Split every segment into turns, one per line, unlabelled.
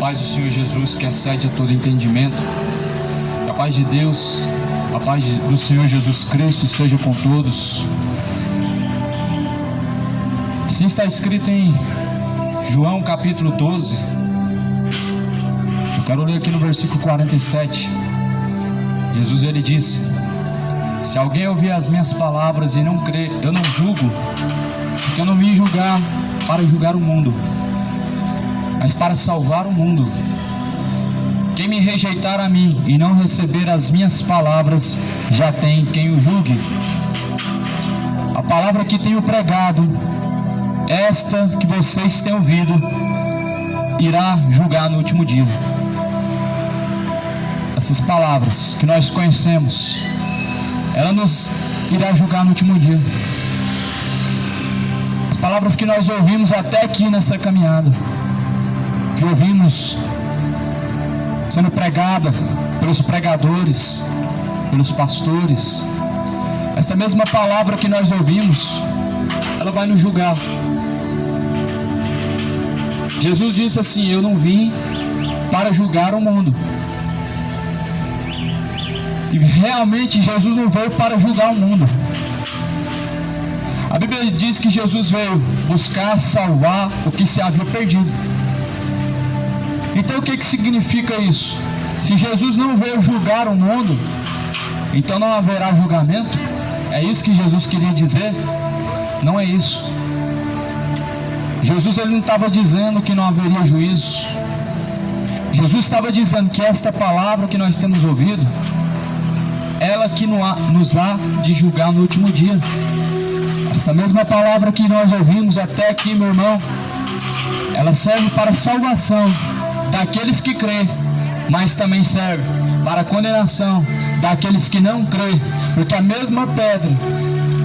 paz do Senhor Jesus, que excede a todo entendimento, que a paz de Deus, a paz do Senhor Jesus Cristo seja com todos. Assim está escrito em João capítulo 12. Eu quero ler aqui no versículo 47. Jesus ele disse: se alguém ouvir as minhas palavras e não crer, eu não julgo, porque eu não vim julgar para julgar o mundo, mas para salvar o mundo. Quem me rejeitar a mim e não receber as minhas palavras, já tem quem o julgue. A palavra que tenho pregado, esta que vocês têm ouvido, irá julgar no último dia. Essas palavras que nós conhecemos, ela nos irá julgar no último dia. As palavras que nós ouvimos até aqui nessa caminhada, que ouvimos sendo pregada pelos pregadores, pelos pastores, essa mesma palavra que nós ouvimos, ela vai nos julgar. Jesus disse assim: eu não vim para julgar o mundo. E realmente Jesus não veio para julgar o mundo. A Bíblia diz que Jesus veio buscar salvar o que se havia perdido. Então o que significa isso? Se Jesus não veio julgar o mundo, então não haverá julgamento? É isso que Jesus queria dizer? Não é isso. Jesus ele não estava dizendo que não haveria juízo. Jesus estava dizendo que esta palavra que nós temos ouvido, ela que nos há de julgar no último dia. Essa mesma palavra que nós ouvimos até aqui, meu irmão, ela serve para a salvação daqueles que crêem, mas também serve para a condenação daqueles que não crêem, porque a mesma pedra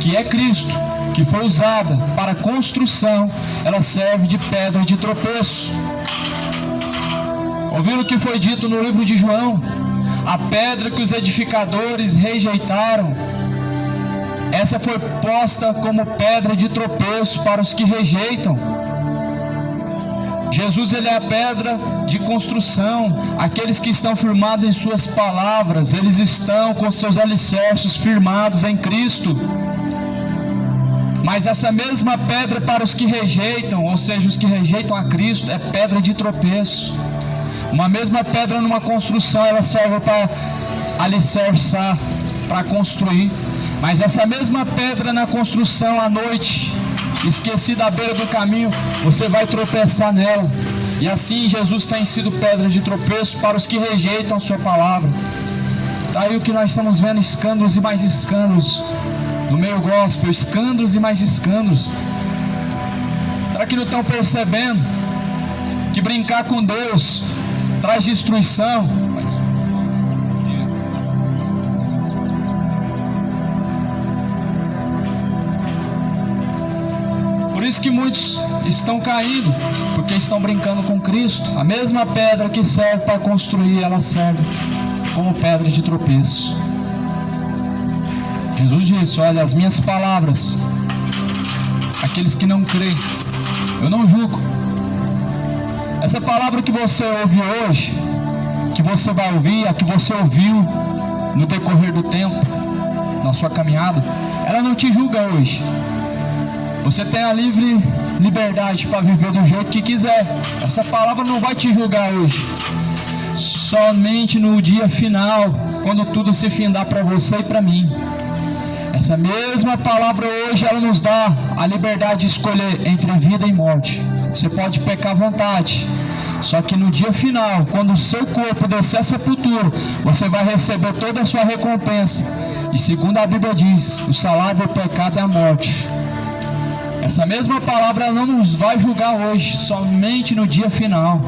que é Cristo, que foi usada para a construção, ela serve de pedra de tropeço. Ouviram o que foi dito no livro de João? A pedra que os edificadores rejeitaram, essa foi posta como pedra de tropeço para os que rejeitam. Jesus ele é a pedra de construção. Aqueles que estão firmados em suas palavras, eles estão com seus alicerces firmados em Cristo. Mas essa mesma pedra para os que rejeitam, ou seja, os que rejeitam a Cristo, é pedra de tropeço. Uma mesma pedra numa construção, ela serve para alicerçar, para construir. Mas essa mesma pedra na construção à noite, esquecida à beira do caminho, você vai tropeçar nela. E assim Jesus tem sido pedra de tropeço para os que rejeitam a sua palavra. Daí o que nós estamos vendo, escândalos e mais escândalos no meio gospel, escândalos e mais escândalos. Será que não estão percebendo que brincar com Deus traz destruição? Por isso que muitos estão caindo, porque estão brincando com Cristo. A mesma pedra que serve para construir, ela serve como pedra de tropeço. Jesus disse: olha, as minhas palavras, aqueles que não creem, eu não julgo. Essa palavra que você ouve hoje, que você vai ouvir, a que você ouviu no decorrer do tempo, na sua caminhada, ela não te julga hoje. Você tem a livre liberdade para viver do jeito que quiser. Essa palavra não vai te julgar hoje. Somente no dia final, quando tudo se findar para você e para mim. Essa mesma palavra hoje, ela nos dá a liberdade de escolher entre vida e morte. Você pode pecar à vontade, só que no dia final, quando o seu corpo descer à sepultura, você vai receber toda a sua recompensa. E segundo a Bíblia diz, o salário do pecado é a morte. Essa mesma palavra não nos vai julgar hoje, somente no dia final.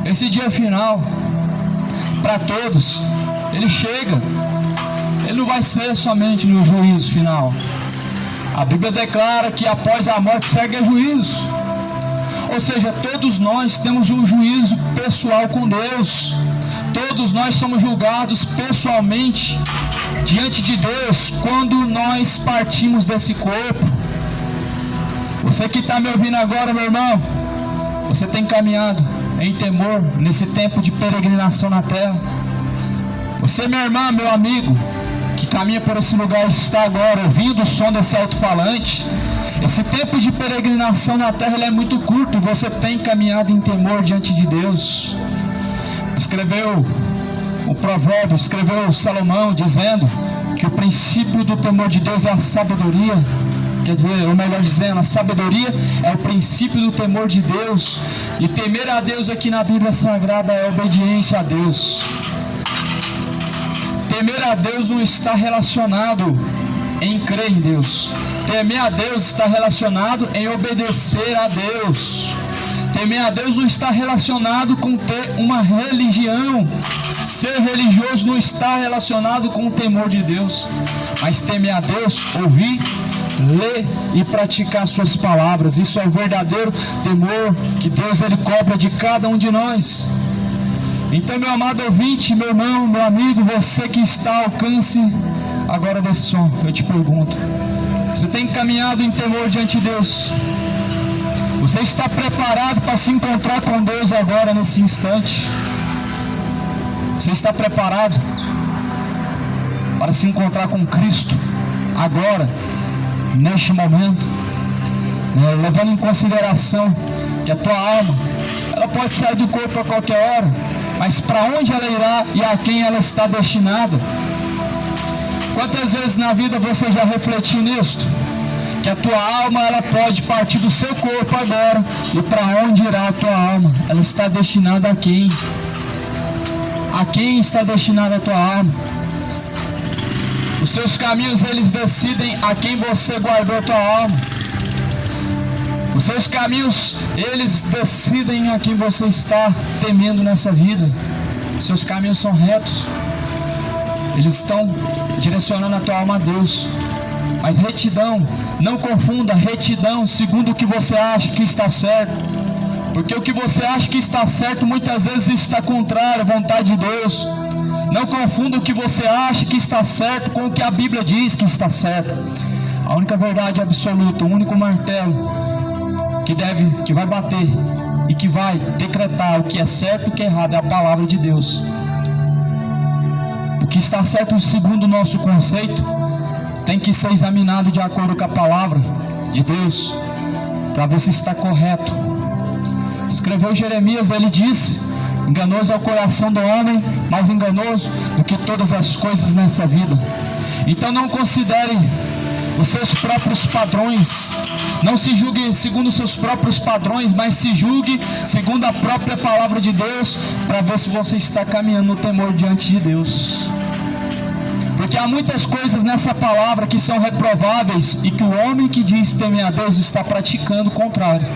Esse dia final, para todos, ele chega. Ele não vai ser somente no juízo final. A Bíblia declara que após a morte segue o juízo. Ou seja, todos nós temos um juízo pessoal com Deus. Todos nós somos julgados pessoalmente diante de Deus quando nós partimos desse corpo. Você que está me ouvindo agora, meu irmão, você tem caminhado em temor nesse tempo de peregrinação na terra. Você, minha irmã, meu amigo, que caminha por esse lugar, está agora ouvindo o som desse alto-falante. Esse tempo de peregrinação na terra ele é muito curto e você tem caminhado em temor diante de Deus. Escreveu o provérbio, escreveu Salomão dizendo que o princípio do temor de Deus é a sabedoria. Quer dizer, ou melhor dizendo, a sabedoria é o princípio do temor de Deus. E temer a Deus aqui na Bíblia Sagrada é obediência a Deus. Temer a Deus não está relacionado em crer em Deus. Temer a Deus está relacionado em obedecer a Deus. Temer a Deus não está relacionado com ter uma religião. Ser religioso não está relacionado com o temor de Deus. Mas temer a Deus, ouvir, ler e praticar suas palavras. Isso é o verdadeiro temor que Deus ele cobra de cada um de nós. Então, meu amado ouvinte, meu irmão, meu amigo, você que está ao alcance agora desse som, eu te pergunto: você tem caminhado em temor diante de Deus? Você está preparado para se encontrar com Deus agora, nesse instante? Você está preparado para se encontrar com Cristo agora, neste momento? Levando em consideração que a tua alma, ela pode sair do corpo a qualquer hora, mas para onde ela irá e a quem ela está destinada? Quantas vezes na vida você já refletiu nisto? Que a tua alma, ela pode partir do seu corpo agora, e para onde irá a tua alma? Ela está destinada a quem? A quem está destinada a tua alma? Os seus caminhos, eles decidem a quem você guardou a tua alma. Os seus caminhos, eles decidem a quem você está temendo nessa vida. Os seus caminhos são retos. Eles estão direcionando a tua alma a Deus. Mas retidão, não confunda retidão segundo o que você acha que está certo. Porque o que você acha que está certo muitas vezes está contrário à vontade de Deus. Não confunda o que você acha que está certo com o que a Bíblia diz que está certo. A única verdade absoluta, o único martelo que vai bater e que vai decretar o que é certo e o que é errado é a palavra de Deus. O que está certo segundo o nosso conceito tem que ser examinado de acordo com a palavra de Deus, para ver se está correto. Escreveu Jeremias, ele disse: enganoso é o coração do homem, mais enganoso do que todas as coisas nessa vida. Então não considere os seus próprios padrões, não se julgue segundo os seus próprios padrões, mas se julgue segundo a própria palavra de Deus, para ver se você está caminhando no temor diante de Deus. Porque há muitas coisas nessa palavra que são reprováveis e que o homem que diz temer a Deus está praticando o contrário.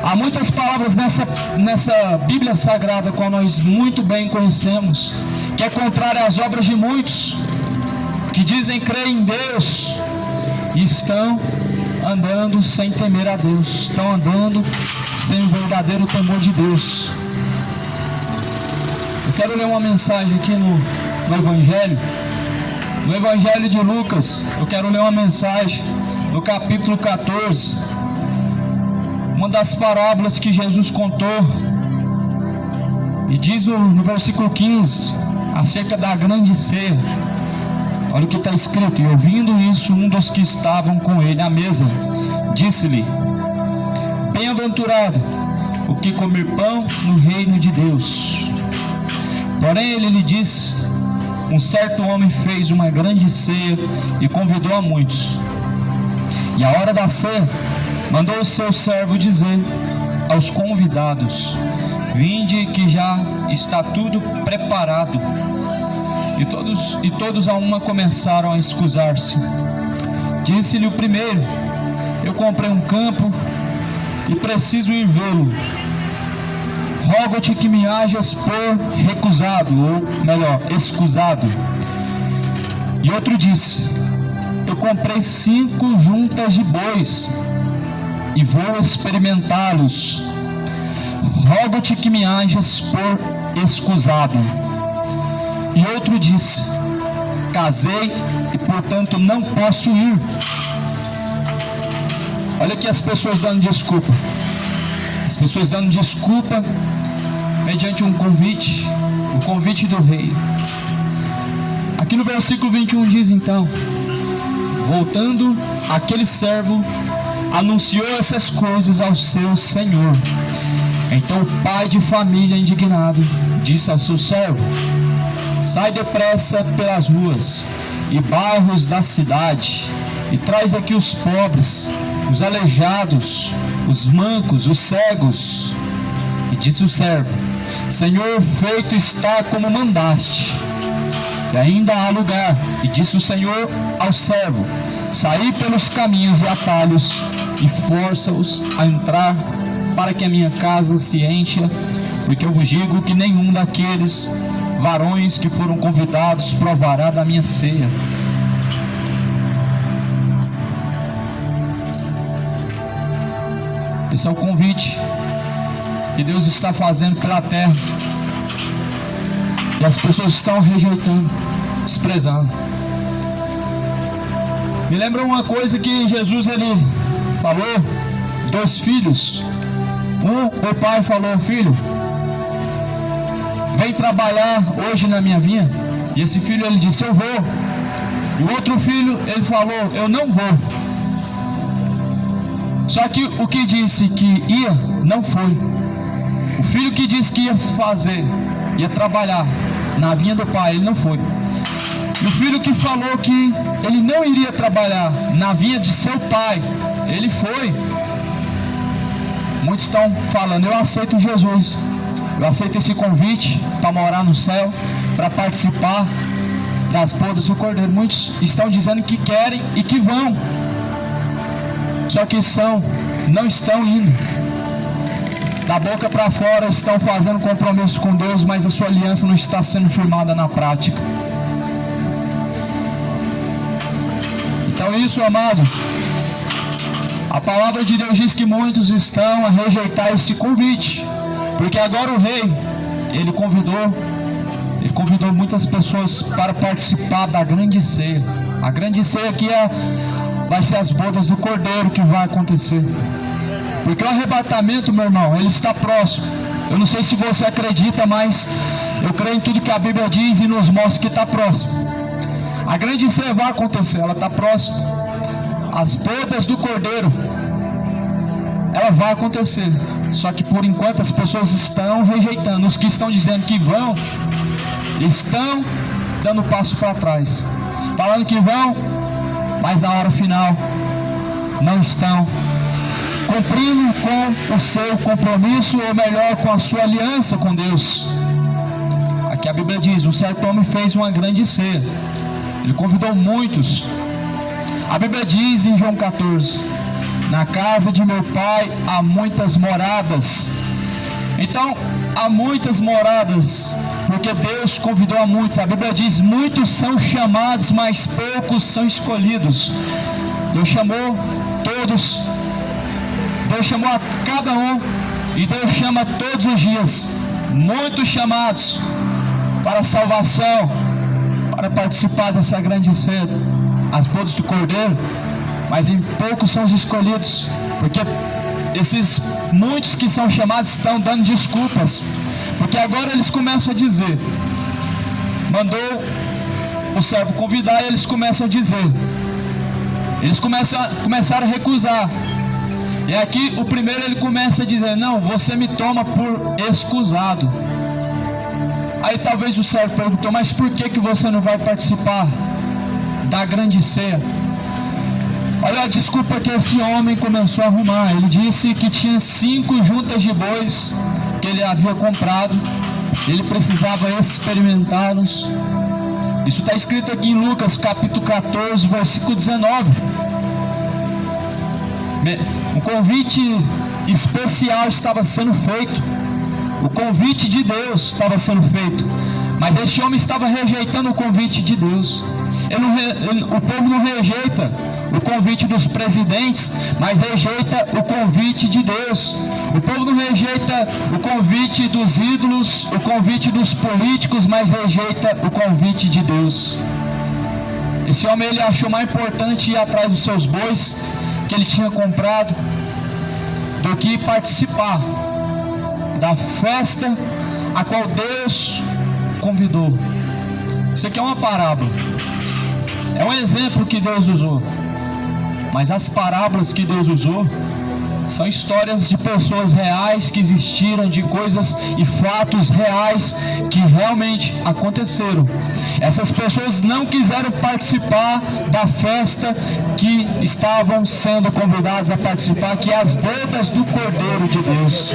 Há muitas palavras nessa Bíblia Sagrada, qual nós muito bem conhecemos, que é contrária às obras de muitos que dizem crer em Deus e estão andando sem temer a Deus, estão andando sem o verdadeiro temor de Deus. Eu quero ler uma mensagem aqui no Evangelho. No Evangelho de Lucas, eu quero ler uma mensagem no capítulo 14, uma das parábolas que Jesus contou, e diz no versículo 15, acerca da grande ceia. Olha o que está escrito: e ouvindo isso, um dos que estavam com ele à mesa, disse-lhe: bem-aventurado o que comer pão no reino de Deus. Porém ele lhe disse: um certo homem fez uma grande ceia e convidou a muitos. E à hora da ceia, mandou o seu servo dizer aos convidados: vinde, que já está tudo preparado. E todos a uma começaram a escusar-se. Disse-lhe o primeiro: eu comprei um campo e preciso ir vê-lo. Rogo-te que me hajas por recusado, ou melhor, escusado. E outro disse: eu comprei 5 juntas de bois e vou experimentá-los. Rogo-te que me hajas por escusado. E outro disse: casei e portanto não posso ir. Olha aqui as pessoas dando desculpa. As pessoas dando desculpa mediante um convite, o convite do rei. Aqui no versículo 21 diz então: voltando, aquele servo anunciou essas coisas ao seu senhor. Então o pai de família, indignado, disse ao seu servo: sai depressa pelas ruas e bairros da cidade e traz aqui os pobres, os aleijados, os mancos, os cegos. E disse o servo: Senhor, feito está como mandaste, e ainda há lugar. E disse o Senhor ao servo: saí pelos caminhos e atalhos e força-os a entrar, para que a minha casa se encha, porque eu vos digo que nenhum daqueles varões que foram convidados provará da minha ceia. Esse é o convite que Deus está fazendo pela terra, e as pessoas estão rejeitando, desprezando. Me lembra uma coisa que Jesus ele falou: dois filhos. O pai falou: filho, vem trabalhar hoje na minha vinha. E esse filho ele disse: eu vou. E o outro filho ele falou: eu não vou. Só que o que disse que ia, não foi. O filho que disse que ia fazer, ia trabalhar na vinha do pai, ele não foi. E o filho que falou que ele não iria trabalhar na vinha de seu pai, ele foi. Muitos estão falando: eu aceito Jesus, eu aceito esse convite para morar no céu, para participar das bodas do Cordeiro. Muitos estão dizendo que querem e que vão, só que não estão indo. Da boca para fora estão fazendo compromisso com Deus, mas a sua aliança não está sendo firmada na prática. Então isso, amado, a palavra de Deus diz que muitos estão a rejeitar esse convite, porque agora o rei, ele convidou muitas pessoas para participar da grande ceia. A grande ceia aqui vai ser as bodas do Cordeiro que vai acontecer. Porque o arrebatamento, meu irmão, ele está próximo. Eu não sei se você acredita, mas eu creio em tudo que a Bíblia diz e nos mostra que está próximo. A grande ceia vai acontecer, ela está próxima. As bodas do Cordeiro, ela vai acontecer. Só que por enquanto as pessoas estão rejeitando. Os que estão dizendo que vão, estão dando passo para trás, falando que vão, mas na hora final não estão cumprindo com o seu compromisso, ou melhor, com a sua aliança com Deus. Aqui a Bíblia diz: um certo homem fez uma grande ceia, ele convidou muitos. A Bíblia diz em João 14: na casa de meu pai há muitas moradas. Então há muitas moradas, porque Deus convidou a muitos. A Bíblia diz: muitos são chamados, mas poucos são escolhidos. Deus chamou todos, Deus chamou a cada um, e Deus chama todos os dias. Muitos chamados para a salvação, para participar dessa grande ceia, as bodas do Cordeiro, mas em poucos são os escolhidos, porque esses muitos que são chamados estão dando desculpas, porque agora eles começam a dizer, mandou o servo convidar, e eles começam a dizer, eles começaram a recusar. E aqui o primeiro ele começa a dizer: não, você me toma por excusado. Aí talvez o servo perguntou: mas por que você não vai participar da grande ceia? Olha a desculpa que esse homem começou a arrumar. Ele disse que tinha 5 juntas de bois que ele havia comprado, ele precisava experimentá-los. Isso está escrito aqui em Lucas capítulo 14, versículo 19. Um convite especial estava sendo feito, o convite de Deus estava sendo feito, mas este homem estava rejeitando o convite de Deus. O povo não rejeita o convite dos presidentes, mas rejeita o convite de Deus. O povo não rejeita o convite dos ídolos, o convite dos políticos, mas rejeita o convite de Deus. Esse homem ele achou mais importante ir atrás dos seus bois que ele tinha comprado do que participar da festa a qual Deus convidou. Isso aqui é uma parábola, é um exemplo que Deus usou. Mas as parábolas que Deus usou são histórias de pessoas reais que existiram, de coisas e fatos reais que realmente aconteceram. Essas pessoas não quiseram participar da festa que estavam sendo convidadas a participar, que é as bodas do Cordeiro de Deus.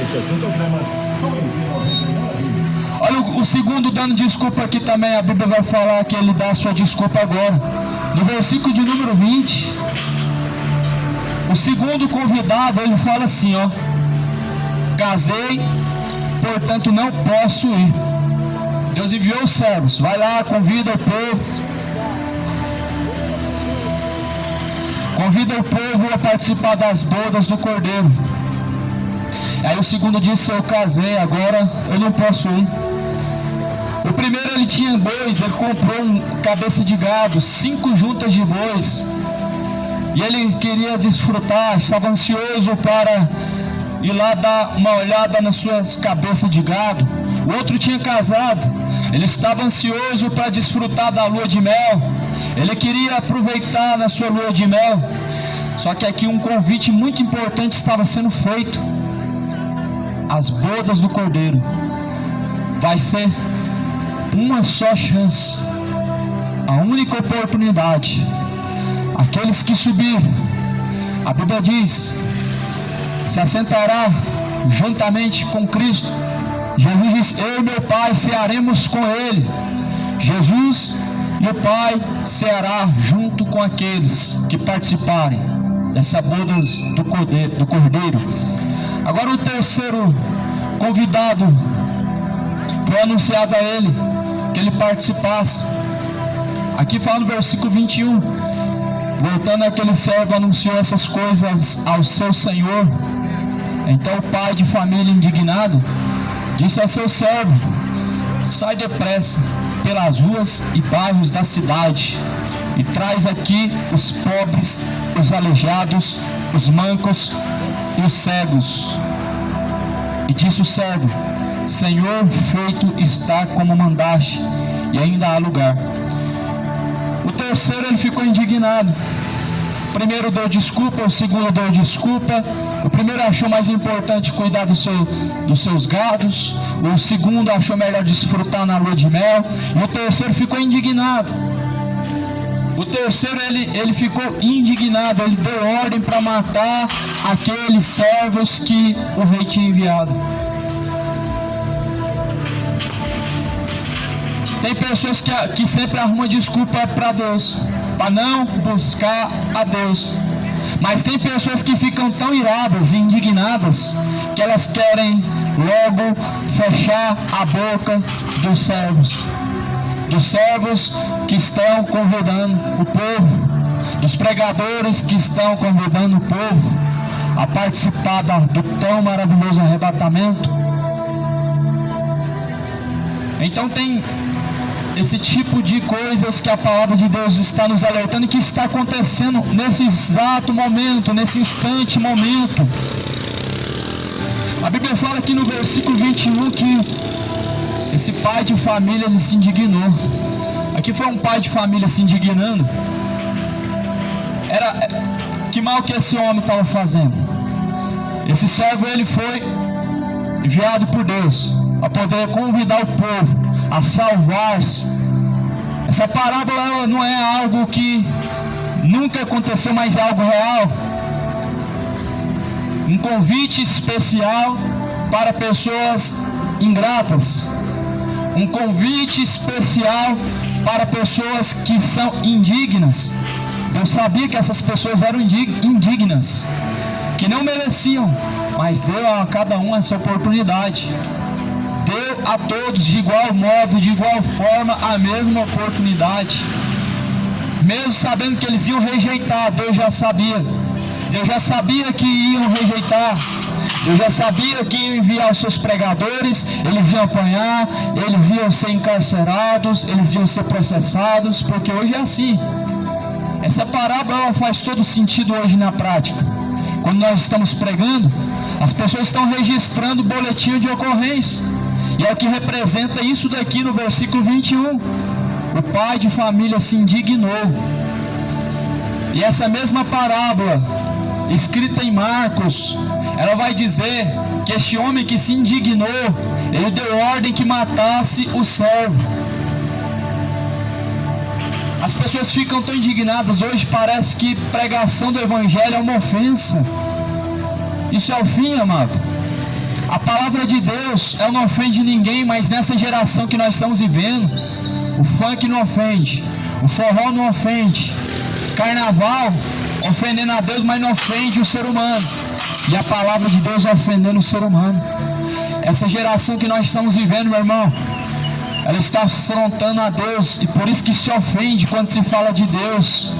Olha o segundo dando desculpa aqui também. A Bíblia vai falar que ele dá a sua desculpa agora. No versículo de número 20, o segundo convidado, ele fala assim, ó: casei, portanto não posso ir. Deus enviou os servos, vai lá, convida o povo. Convida o povo a participar das bodas do Cordeiro. Aí o segundo disse: eu casei, agora eu não posso ir. O primeiro, ele tinha bois, ele comprou uma cabeça de gado, 5 juntas de bois, e ele queria desfrutar, estava ansioso para ir lá dar uma olhada nas suas cabeças de gado. O outro tinha casado, ele estava ansioso para desfrutar da lua de mel, ele queria aproveitar na sua lua de mel. Só que aqui um convite muito importante estava sendo feito: as bodas do Cordeiro. Vai ser uma só chance, a única oportunidade. Aqueles que subirem, a Bíblia diz, se assentará juntamente com Cristo. Jesus diz: eu e meu Pai cearemos com Ele. Jesus e o Pai ceará junto com aqueles que participarem dessa bodas do Cordeiro. Agora o terceiro convidado, foi anunciado a ele que ele participasse. Aqui fala no versículo 21, voltando, aquele servo anunciou essas coisas ao seu senhor. Então o pai de família, indignado, disse ao seu servo: sai depressa pelas ruas e bairros da cidade e traz aqui os pobres, os aleijados, os mancos e os cegos. E disse o servo: Senhor, feito está como mandaste, e ainda há lugar. O terceiro, ele ficou indignado. O primeiro deu desculpa, o segundo deu desculpa. O primeiro achou mais importante cuidar dos seus gados. O segundo achou melhor desfrutar na lua de mel. E o terceiro ficou indignado. O terceiro, ele ficou indignado. Ele deu ordem para matar aqueles servos que o rei tinha enviado. Tem pessoas que sempre arrumam desculpa para Deus, para não buscar a Deus. Mas tem pessoas que ficam tão iradas e indignadas que elas querem logo fechar a boca dos servos que estão convidando o povo, dos pregadores que estão convidando o povo a participar do tão maravilhoso arrebatamento. Então tem esse tipo de coisas que a palavra de Deus está nos alertando, que está acontecendo nesse exato momento, nesse instante momento. A Bíblia fala aqui no versículo 21 que esse pai de família, ele se indignou. Aqui foi um pai de família se indignando. Que mal que esse homem estava fazendo? Esse servo, ele foi enviado por Deus a poder convidar o povo a salvar-se. Essa parábola, ela não é algo que nunca aconteceu, mas é algo real. Um convite especial para pessoas ingratas. Um convite especial para pessoas que são indignas. Deus sabia que essas pessoas eram indignas, que não mereciam, mas deu a cada um essa oportunidade. Deu a todos de igual modo, de igual forma, a mesma oportunidade. Mesmo sabendo que eles iam rejeitar, Deus já sabia. Deus já sabia que iam rejeitar. Deus já sabia que iam enviar os seus pregadores, eles iam apanhar, eles iam ser encarcerados, eles iam ser processados, porque hoje é assim. Essa parábola, ela faz todo sentido hoje na prática. Quando nós estamos pregando, as pessoas estão registrando boletim de ocorrência. E é o que representa isso daqui no versículo 21. O pai de família se indignou. E essa mesma parábola, escrita em Marcos, ela vai dizer que este homem que se indignou, ele deu ordem que matasse o servo. As pessoas ficam tão indignadas hoje, parece que pregação do evangelho é uma ofensa. Isso é o fim, amado. A palavra de Deus, ela não ofende ninguém, mas nessa geração que nós estamos vivendo, o funk não ofende, o forró não ofende, carnaval ofendendo a Deus, mas não ofende o ser humano. E a palavra de Deus ofendendo o ser humano. Essa geração que nós estamos vivendo, meu irmão, ela está afrontando a Deus, e por isso que se ofende quando se fala de Deus.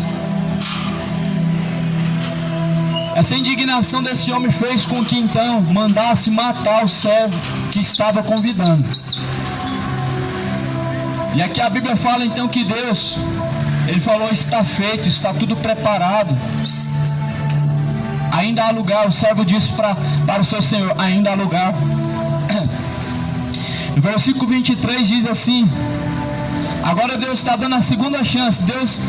Essa indignação desse homem fez com que então mandasse matar o servo que estava convidando. E aqui a Bíblia fala então que Deus, ele falou: está feito, está tudo preparado, ainda há lugar. O servo disse para o seu senhor: ainda há lugar. No versículo 23 diz assim: agora Deus está dando a segunda chance. Deus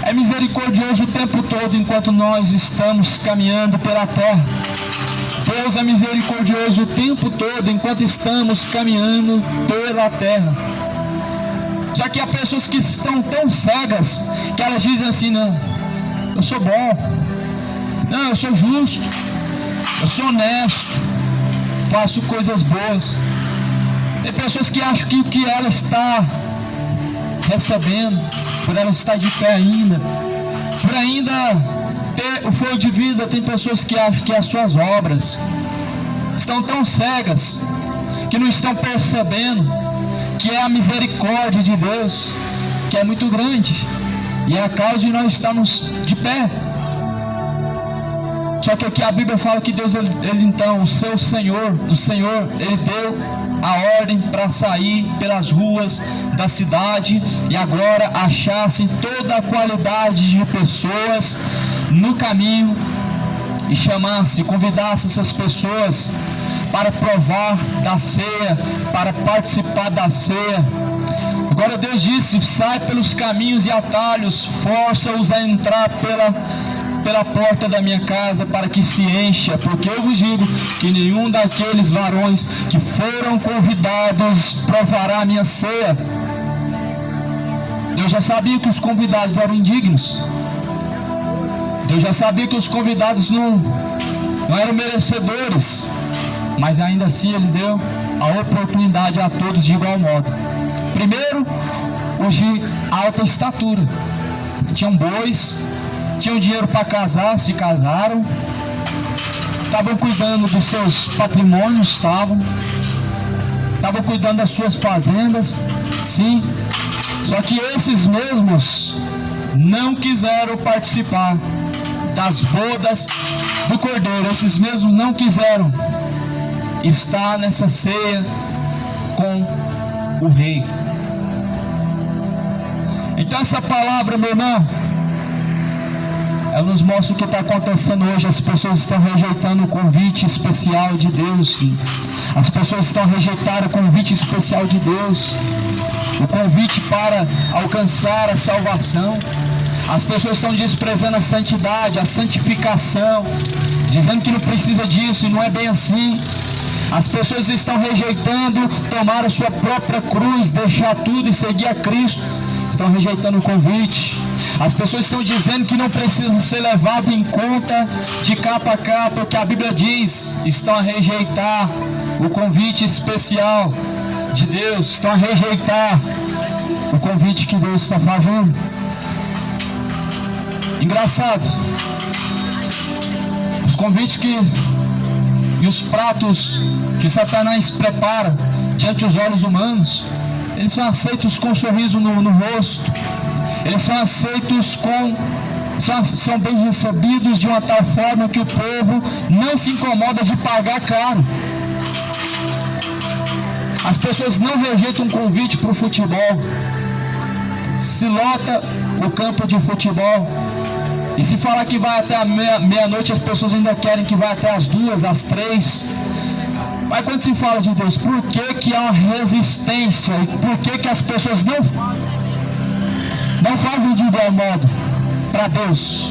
é misericordioso o tempo todo enquanto nós estamos caminhando pela terra. Deus é misericordioso o tempo todo enquanto estamos caminhando pela terra. Só que há pessoas que estão tão cegas que elas dizem assim: não, eu sou bom, não, eu sou justo, eu sou honesto, faço coisas boas. Tem pessoas que acham que o que ela está recebendo, por ela estar de pé ainda, por ainda ter o fogo de vida, tem pessoas que acham que as suas obras estão tão cegas que não estão percebendo que é a misericórdia de Deus, que é muito grande, e é a causa de nós estarmos de pé. Só que aqui a Bíblia fala que Deus, ele então, o Senhor, ele deu a ordem para sair pelas ruas da cidade e agora achassem toda a qualidade de pessoas no caminho e chamasse, convidasse essas pessoas para provar da ceia, para participar da ceia. Agora Deus disse: sai pelos caminhos e atalhos, força-os a entrar pela porta da minha casa, para que se encha, porque eu vos digo que nenhum daqueles varões que foram convidados provará a minha ceia. Deus já sabia que os convidados eram indignos. Deus já sabia que os convidados não eram merecedores, mas ainda assim Ele deu a oportunidade a todos de igual modo. Primeiro, os de alta estatura, tinham bois, tinham dinheiro para casar, se casaram, estavam cuidando dos seus patrimônios, estavam cuidando das suas fazendas, sim. Só que esses mesmos não quiseram participar das bodas do Cordeiro. Esses mesmos não quiseram estar nessa ceia com o rei. Então essa palavra, meu irmão, ela nos mostra o que está acontecendo hoje. As pessoas estão rejeitando o convite especial de Deus. As pessoas estão rejeitando o convite especial de Deus, o convite para alcançar a salvação. As pessoas estão desprezando a santidade, a santificação, dizendo que não precisa disso, e não é bem assim. As pessoas estão rejeitando tomar a sua própria cruz, deixar tudo e seguir a Cristo. Estão rejeitando o convite. As pessoas estão dizendo que não precisa ser levado em conta de capa a capa o que a Bíblia diz. Estão a rejeitar o convite especial de Deus. Estão a rejeitar o convite que Deus está fazendo. Engraçado, os convites e os pratos que Satanás prepara diante dos olhos humanos, eles são aceitos com um sorriso no rosto. Eles são aceitos são bem recebidos de uma tal forma que o povo não se incomoda de pagar caro. As pessoas não rejeitam um convite para o futebol. Se lota o campo de futebol, e se falar que vai até a meia-noite, as pessoas ainda querem que vá até as 2, às 3. Mas quando se fala de Deus, por que há uma resistência? Por que as pessoas não fazem de igual modo para Deus?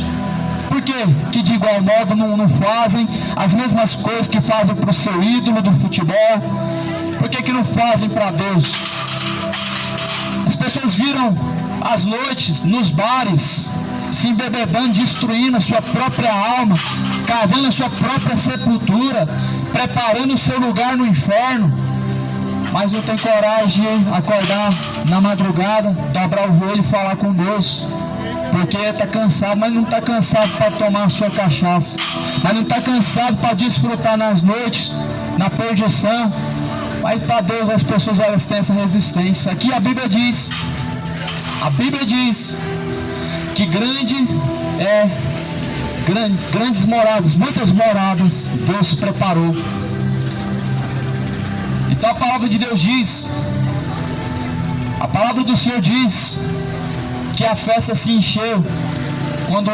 Por que de igual modo não fazem as mesmas coisas que fazem para o seu ídolo do futebol? Por que não fazem para Deus? As pessoas viram as noites nos bares, se embebedando, destruindo a sua própria alma, cavando a sua própria sepultura, preparando o seu lugar no inferno, mas não tem coragem de acordar na madrugada, dobrar o joelho e falar com Deus, porque está cansado, mas não está cansado para tomar a sua cachaça, mas não está cansado para desfrutar nas noites, na perdição. Mas para Deus as pessoas elas têm essa resistência. Aqui a Bíblia diz que grandes moradas, muitas moradas Deus preparou. Então a palavra de Deus diz, a palavra do Senhor diz que a festa se encheu quando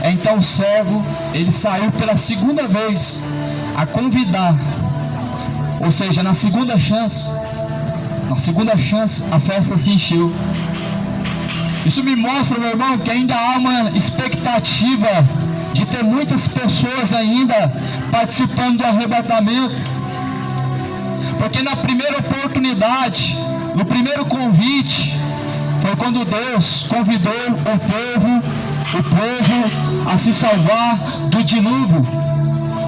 então o servo ele saiu pela segunda vez a convidar, ou seja, na segunda chance a festa se encheu. Isso me mostra, meu irmão, que ainda há uma expectativa de ter muitas pessoas ainda participando do arrebatamento, porque na primeira oportunidade, no primeiro convite, foi quando Deus convidou o povo a se salvar do dilúvio.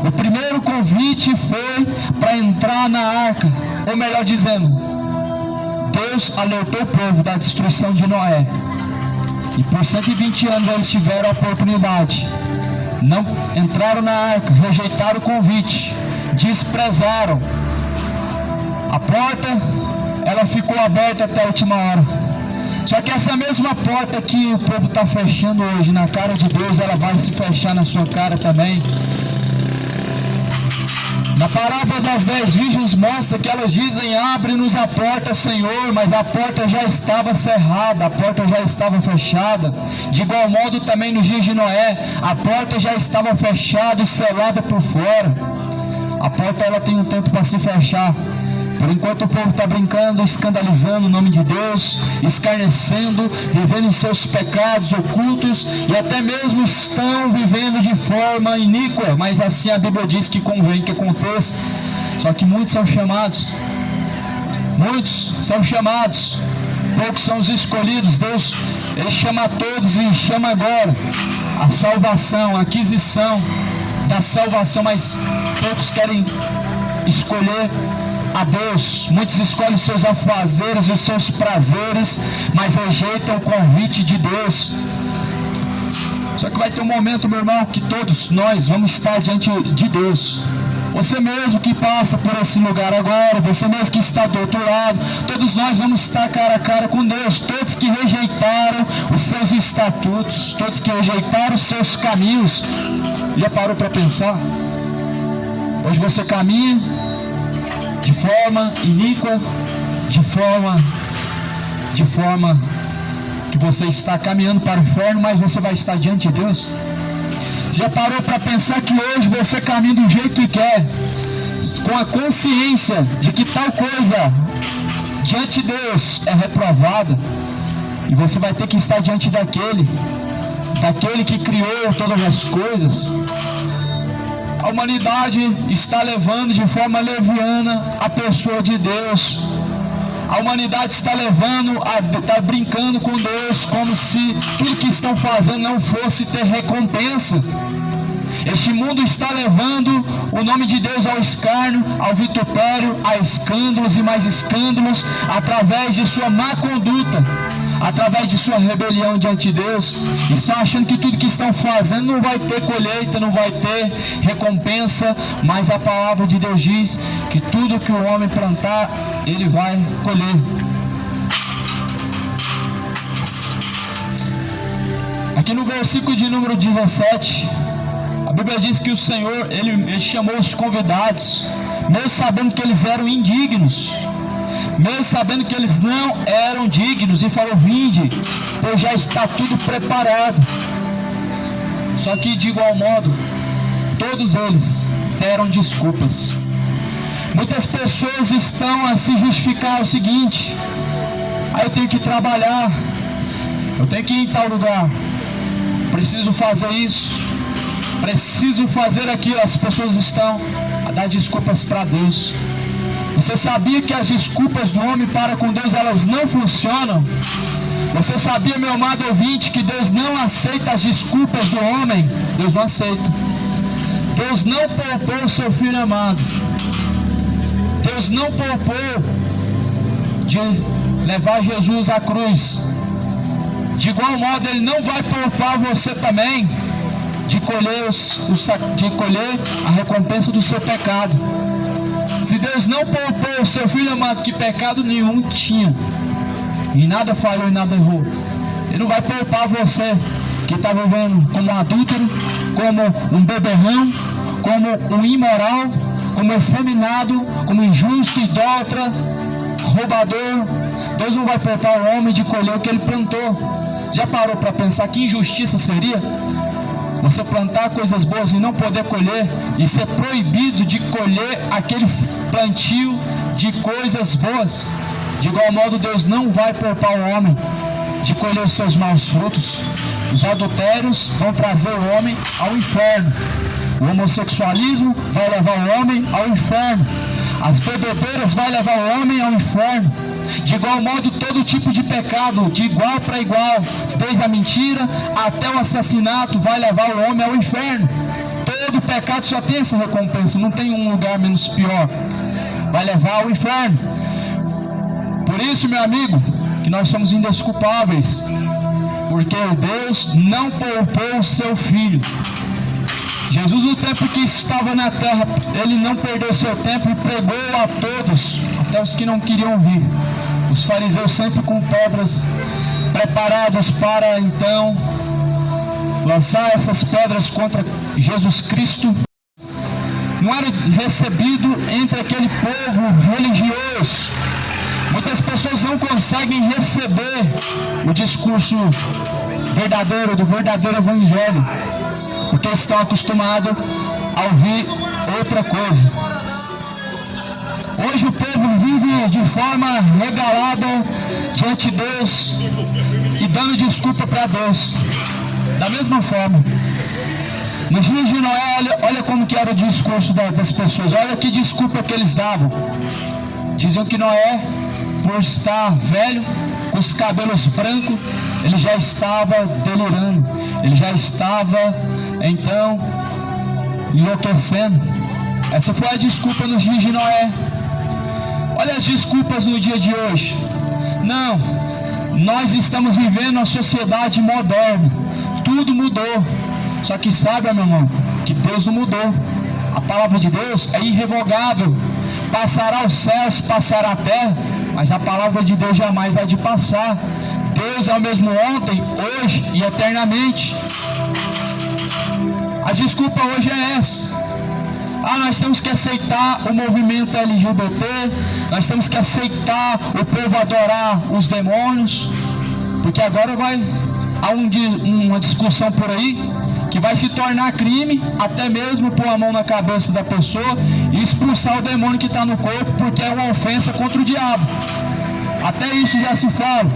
O primeiro convite foi para entrar na arca, ou melhor dizendo, Deus alertou o povo da destruição de Noé. E por 120 anos eles tiveram a oportunidade, não entraram na arca, rejeitaram o convite, desprezaram. A porta, ela ficou aberta até a última hora. Só que essa mesma porta que o povo está fechando hoje na cara de Deus, ela vai se fechar na sua cara também. Na parábola das 10 virgens mostra que elas dizem: abre-nos a porta, Senhor, mas a porta já estava cerrada, a porta já estava fechada. De igual modo também nos dias de Noé, a porta já estava fechada e selada por fora. A porta ela tem um tempo para se fechar. Por enquanto o povo está brincando, escandalizando o nome de Deus, escarnecendo, vivendo em seus pecados ocultos e até mesmo estão vivendo de forma iníqua, mas assim a Bíblia diz que convém que aconteça. Só que muitos são chamados, poucos são os escolhidos. Deus, Ele chama a todos e chama agora a salvação, a aquisição da salvação, mas poucos querem escolher a Deus. Muitos escolhem os seus afazeres, os seus prazeres, mas rejeitam o convite de Deus. Só que vai ter um momento, meu irmão, que todos nós vamos estar diante de Deus. Você mesmo que passa por esse lugar agora, você mesmo que está do outro lado, todos nós vamos estar cara a cara com Deus. Todos que rejeitaram os seus estatutos, todos que rejeitaram os seus caminhos. Já parou para pensar? Hoje você caminha de forma iníqua, de forma que você está caminhando para o inferno, mas você vai estar diante de Deus. Já parou para pensar que hoje você caminha do jeito que quer, com a consciência de que tal coisa diante de Deus é reprovada, e você vai ter que estar diante daquele que criou todas as coisas? A humanidade está levando de forma leviana a pessoa de Deus. A humanidade está está brincando com Deus, como se tudo que estão fazendo não fosse ter recompensa. Este mundo está levando o nome de Deus ao escárnio, ao vitupério, a escândalos e mais escândalos, através de sua má conduta, através de sua rebelião diante de Deus. Estão achando que tudo que estão fazendo não vai ter colheita, não vai ter recompensa, mas a palavra de Deus diz que tudo que o homem plantar, ele vai colher. Aqui no versículo de número 17, a Bíblia diz que o Senhor, ele chamou os convidados, mesmo sabendo que eles eram indignos, mesmo sabendo que eles não eram dignos, e falou: vinde, pois já está tudo preparado. Só que de igual modo, todos eles deram desculpas. Muitas pessoas estão a se justificar o seguinte: eu tenho que trabalhar, eu tenho que ir em tal lugar, preciso fazer isso, preciso fazer aquilo. As pessoas estão a dar desculpas para Deus. Você sabia que as desculpas do homem para com Deus, elas não funcionam? Você sabia, meu amado ouvinte, que Deus não aceita as desculpas do homem? Deus não aceita. Deus não poupou o seu filho amado. Deus não poupou de levar Jesus à cruz. De igual modo, Ele não vai poupar você também de colher a recompensa do seu pecado. Se Deus não poupou o seu filho amado, que pecado nenhum tinha, e nada falhou e nada errou, Ele não vai poupar você que está vivendo como um adúltero, como um beberrão, como um imoral, como efeminado, como injusto, idólatra, roubador. Deus não vai poupar o homem de colher o que ele plantou. Já parou para pensar que injustiça seria você plantar coisas boas e não poder colher, e ser proibido de colher aquele plantio de coisas boas? De igual modo, Deus não vai poupar o homem de colher os seus maus frutos. Os adultérios vão trazer o homem ao inferno. O homossexualismo vai levar o homem ao inferno. As bebedeiras vai levar o homem ao inferno. De igual modo, todo tipo de pecado, de igual para igual, desde a mentira até o assassinato, vai levar o homem ao inferno. Todo pecado só tem essa recompensa, não tem um lugar menos pior. Vai levar ao inferno. Por isso, meu amigo, que nós somos indesculpáveis, porque Deus não poupou o seu filho. Jesus, no tempo que estava na terra, Ele não perdeu seu tempo e pregou a todos, até os que não queriam ouvir. Os fariseus sempre com pedras, preparados para então lançar essas pedras contra Jesus Cristo. Não era recebido entre aquele povo religioso. Muitas pessoas não conseguem receber o discurso verdadeiro, do verdadeiro evangelho, porque estão acostumados a ouvir outra coisa. Hoje o povo vive de forma regalada diante de Deus e dando desculpa para Deus. Da mesma forma, nos dias de Noé, olha como que era o discurso das pessoas. Olha que desculpa que eles davam. Diziam que Noé, por estar velho, com os cabelos brancos, ele já estava delirando, ele já estava então enlouquecendo. Essa foi a desculpa nos dias de Noé. Olha as desculpas no dia de hoje. Não, nós estamos vivendo uma sociedade moderna, tudo mudou. Só que sabe, meu irmão, que Deus não mudou. A palavra de Deus é irrevogável. Passará os céus, passará a terra, mas a palavra de Deus jamais há de passar. Deus é o mesmo ontem, hoje e eternamente. A desculpa hoje é essa. Nós temos que aceitar o movimento LGBT, nós temos que aceitar o povo adorar os demônios, porque agora há uma discussão por aí que vai se tornar crime, até mesmo pôr a mão na cabeça da pessoa e expulsar o demônio que está no corpo, porque é uma ofensa contra o diabo. Até isso já se fala,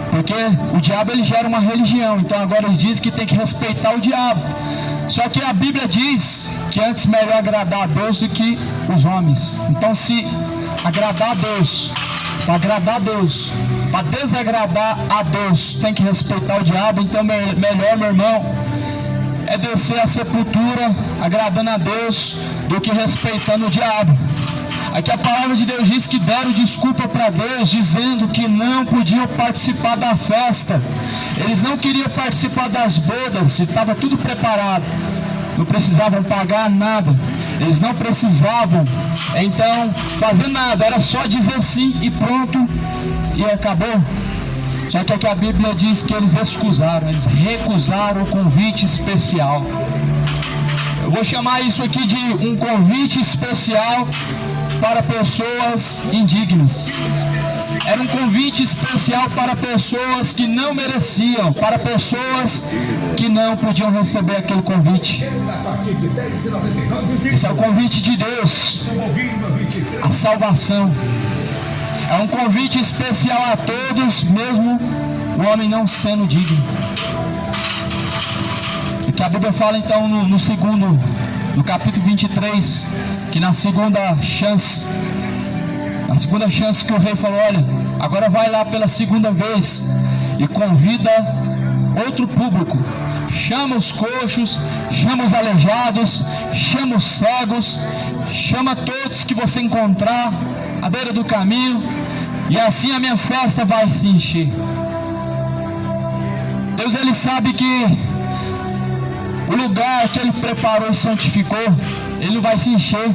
porque o diabo ele gera uma religião, então agora eles dizem que tem que respeitar o diabo. Só que a Bíblia diz que antes melhor agradar a Deus do que os homens. Então, se agradar a Deus, para desagradar a Deus, tem que respeitar o diabo. Então, melhor, meu irmão, é descer a sepultura agradando a Deus do que respeitando o diabo. Aqui a palavra de Deus diz que deram desculpa para Deus, dizendo que não podiam participar da festa. Eles não queriam participar das bodas, estava tudo preparado. Não precisavam pagar nada. Eles não precisavam, então, fazer nada. Era só dizer sim e pronto, e acabou. Só que aqui a Bíblia diz que eles recusaram o convite especial. Eu vou chamar isso aqui de um convite especial para pessoas indignas. Era um convite especial para pessoas que não mereciam, para pessoas que não podiam receber aquele convite. Esse é o convite de Deus, a salvação. É um convite especial a todos, mesmo o homem não sendo digno. E que a Bíblia fala então no capítulo 23, que na segunda chance que o rei falou: olha, agora vai lá pela segunda vez e convida outro público. Chama os coxos, chama os aleijados, chama os cegos, chama todos que você encontrar à beira do caminho, e assim a minha festa vai se encher. Deus, Ele sabe que o lugar que Ele preparou e santificou, Ele vai se encher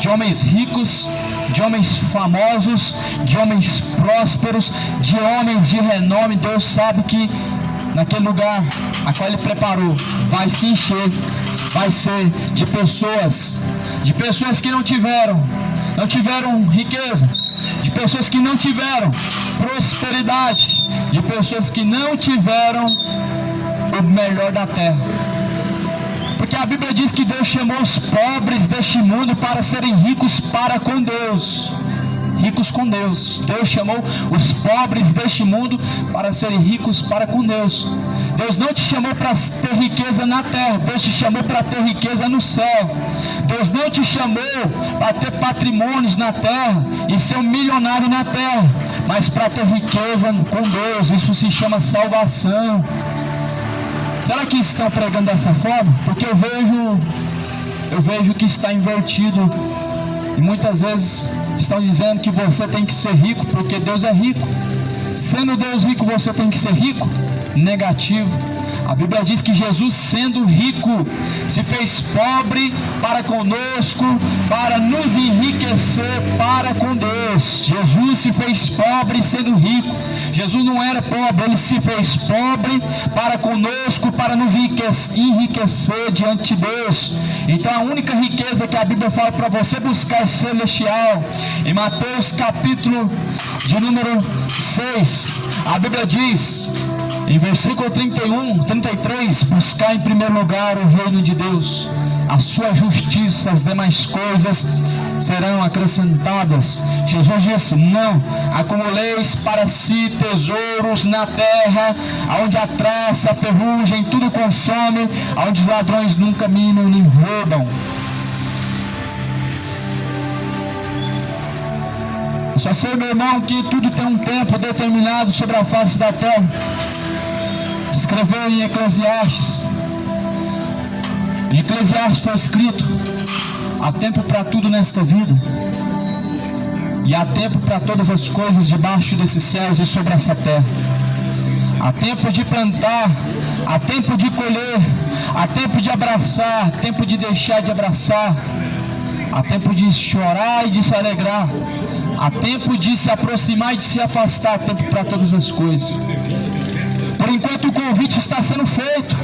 de homens ricos, de homens famosos, de homens prósperos, de homens de renome. Deus sabe que naquele lugar a qual Ele preparou vai se encher, vai ser de pessoas que não tiveram riqueza, de pessoas que não tiveram prosperidade, de pessoas que não tiveram o melhor da terra. Porque a Bíblia diz que Deus chamou os pobres deste mundo para serem ricos para com Deus. Ricos com Deus. Deus chamou os pobres deste mundo para serem ricos para com Deus. Deus não te chamou para ter riqueza na terra. Deus te chamou para ter riqueza no céu. Deus não te chamou para ter patrimônios na terra e ser um milionário na terra, mas para ter riqueza com Deus. Isso se chama salvação. Será que estão pregando dessa forma? Porque eu vejo que está invertido. E muitas vezes estão dizendo que você tem que ser rico porque Deus é rico. Sendo Deus rico, você tem que ser rico? Negativo. A Bíblia diz que Jesus, sendo rico, se fez pobre para conosco, para nos enriquecer para com Deus. Jesus se fez pobre sendo rico. Jesus não era pobre, Ele se fez pobre para conosco, para nos enriquecer diante de Deus. Então a única riqueza que a Bíblia fala para você buscar é celestial. Em Mateus capítulo de número 6, a Bíblia diz, em versículo 33, buscar em primeiro lugar o reino de Deus, a sua justiça, as demais coisas serão acrescentadas. Jesus disse: não acumuleis para si tesouros na terra, onde a traça, a ferrugem, tudo consome, onde os ladrões nunca minam nem roubam. Eu só sei, meu irmão, que tudo tem um tempo determinado sobre a face da terra. Escreveu em Eclesiastes. Em Eclesiastes foi escrito: há tempo para tudo nesta vida, e há tempo para todas as coisas debaixo desses céus e sobre essa terra. Há tempo de plantar, há tempo de colher, há tempo de abraçar, há tempo de deixar de abraçar, há tempo de chorar e de se alegrar, há tempo de se aproximar e de se afastar, há tempo para todas as coisas. Por enquanto o convite está sendo feito.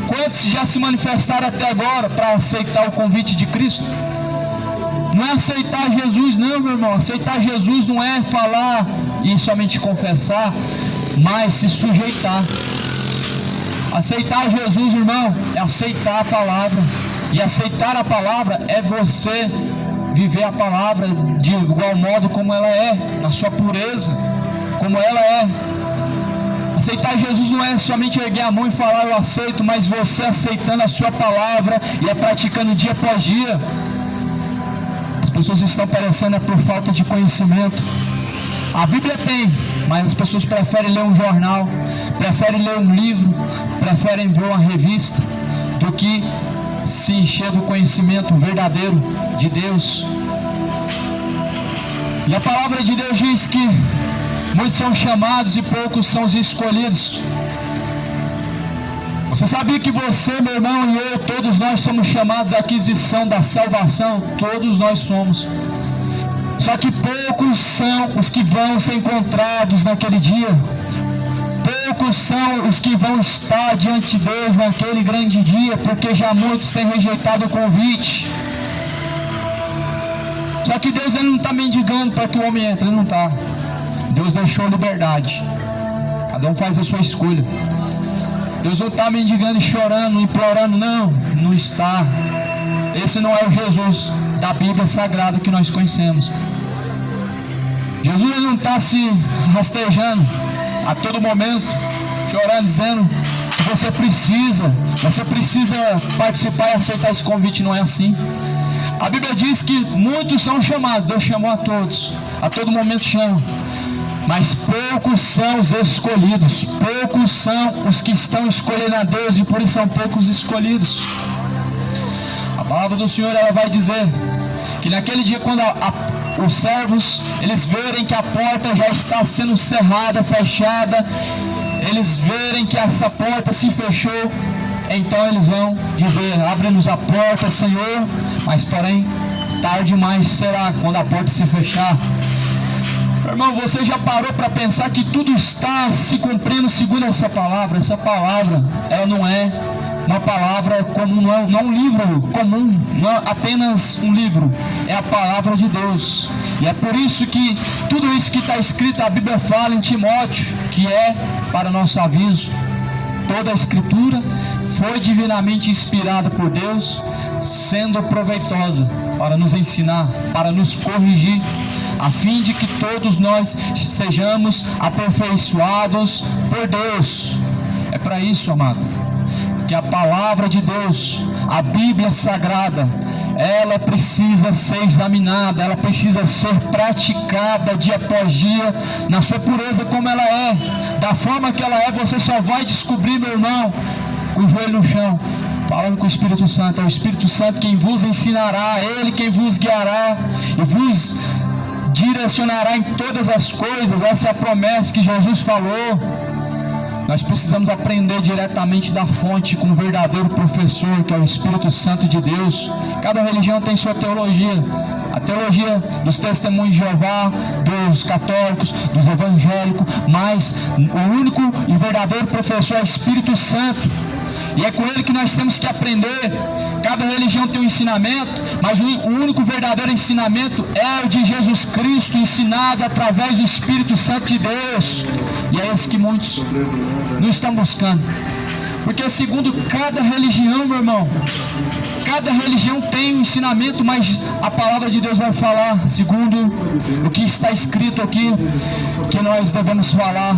Quantos já se manifestaram até agora para aceitar o convite de Cristo? Não é aceitar Jesus não, meu irmão. Aceitar Jesus não é falar e somente confessar, mas se sujeitar. Aceitar Jesus, irmão, é aceitar a palavra. E aceitar a palavra é você viver a palavra de igual modo como ela é, na sua pureza, como ela é. Aceitar Jesus não é somente erguer a mão e falar eu aceito, mas você aceitando a sua palavra e a praticando dia após dia. As pessoas estão perecendo por falta de conhecimento. A Bíblia tem, mas as pessoas preferem ler um jornal, preferem ler um livro, preferem ver uma revista, do que se encher do conhecimento verdadeiro de Deus. E a palavra de Deus diz que muitos são chamados e poucos são os escolhidos. Você sabia que você, meu irmão, e eu, todos nós somos chamados à aquisição da salvação? Todos nós somos. Só que poucos são os que vão ser encontrados naquele dia. Poucos são os que vão estar diante de Deus naquele grande dia, porque já muitos têm rejeitado o convite. Só que Deus, Ele não está mendigando para que o homem entre, Ele não está. Deus deixou liberdade. Cada um faz a sua escolha. Deus não está mendigando e chorando, implorando, não está. Esse não é o Jesus da Bíblia Sagrada que nós conhecemos. Jesus não está se rastejando a todo momento, chorando, dizendo que você precisa participar e aceitar esse convite. Não é assim. A Bíblia diz que muitos são chamados. Deus chamou a todos, a todo momento chama, mas poucos são os escolhidos, poucos são os que estão escolhendo a Deus, e por isso são poucos escolhidos. A palavra do Senhor, ela vai dizer que naquele dia, quando os servos, eles verem que a porta já está sendo cerrada, fechada, eles verem que essa porta se fechou, então eles vão dizer: abre-nos a porta, Senhor. Mas porém, tarde demais será quando a porta se fechar. Irmão, você já parou para pensar que tudo está se cumprindo segundo essa palavra? Essa palavra, ela não é uma palavra comum, não é um livro comum, não é apenas um livro, é a palavra de Deus. E é por isso que tudo isso que está escrito, a Bíblia fala em Timóteo, que é para nosso aviso. Toda a Escritura foi divinamente inspirada por Deus, sendo proveitosa para nos ensinar, para nos corrigir, a fim de que todos nós sejamos aperfeiçoados por Deus. É para isso, amado, que a palavra de Deus, a Bíblia Sagrada, ela precisa ser examinada, ela precisa ser praticada dia após dia, na sua pureza como ela é. Da forma que ela é, você só vai descobrir, meu irmão, com o joelho no chão, falando com o Espírito Santo. É o Espírito Santo quem vos ensinará, Ele quem vos guiará e vos direcionará em todas as coisas. Essa é a promessa que Jesus falou. Nós precisamos aprender diretamente da fonte, com o verdadeiro professor, que é o Espírito Santo de Deus. Cada religião tem sua teologia. A teologia dos testemunhos de Jeová, dos católicos, dos evangélicos, mas o único e verdadeiro professor é o Espírito Santo. E é com ele que nós temos que aprender. Cada religião tem um ensinamento, mas o único verdadeiro ensinamento é o de Jesus Cristo, ensinado através do Espírito Santo de Deus. E é esse que muitos não estão buscando. Porque segundo cada religião, meu irmão, cada religião tem um ensinamento, mas a palavra de Deus vai falar segundo o que está escrito aqui, que nós devemos falar.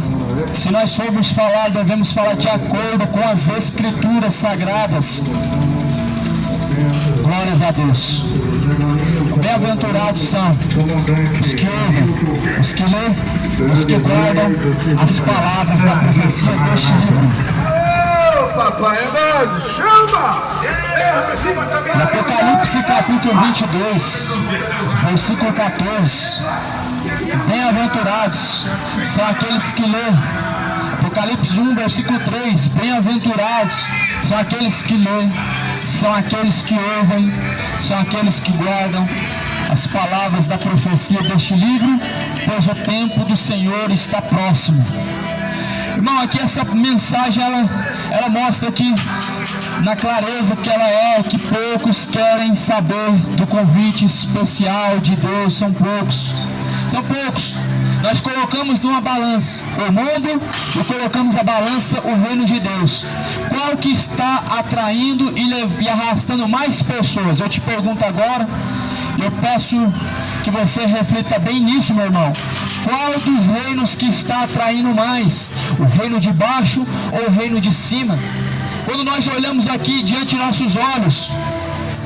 Se nós formos falar, devemos falar de acordo com as Escrituras Sagradas. Glórias a Deus. Bem-aventurados são os que ouvem, os que lêem, os que guardam as palavras da profecia deste livro.
Papai Anásio, chama!
No Apocalipse capítulo 22, versículo 14. Bem-aventurados são aqueles que lêem. Apocalipse 1, versículo 3. Bem-aventurados são aqueles que lêem, são aqueles que ouvem, são aqueles que guardam as palavras da profecia deste livro, pois o tempo do Senhor está próximo. Irmão, aqui essa mensagem ela mostra aqui na clareza que ela é, que poucos querem saber do convite especial de Deus. São poucos. Nós colocamos numa balança o mundo e colocamos a balança o reino de Deus. Qual que está atraindo e arrastando mais pessoas? Eu te pergunto agora, eu peço que você reflita bem nisso, meu irmão. Qual dos reinos que está atraindo mais? O reino de baixo ou o reino de cima? Quando nós olhamos aqui diante de nossos olhos,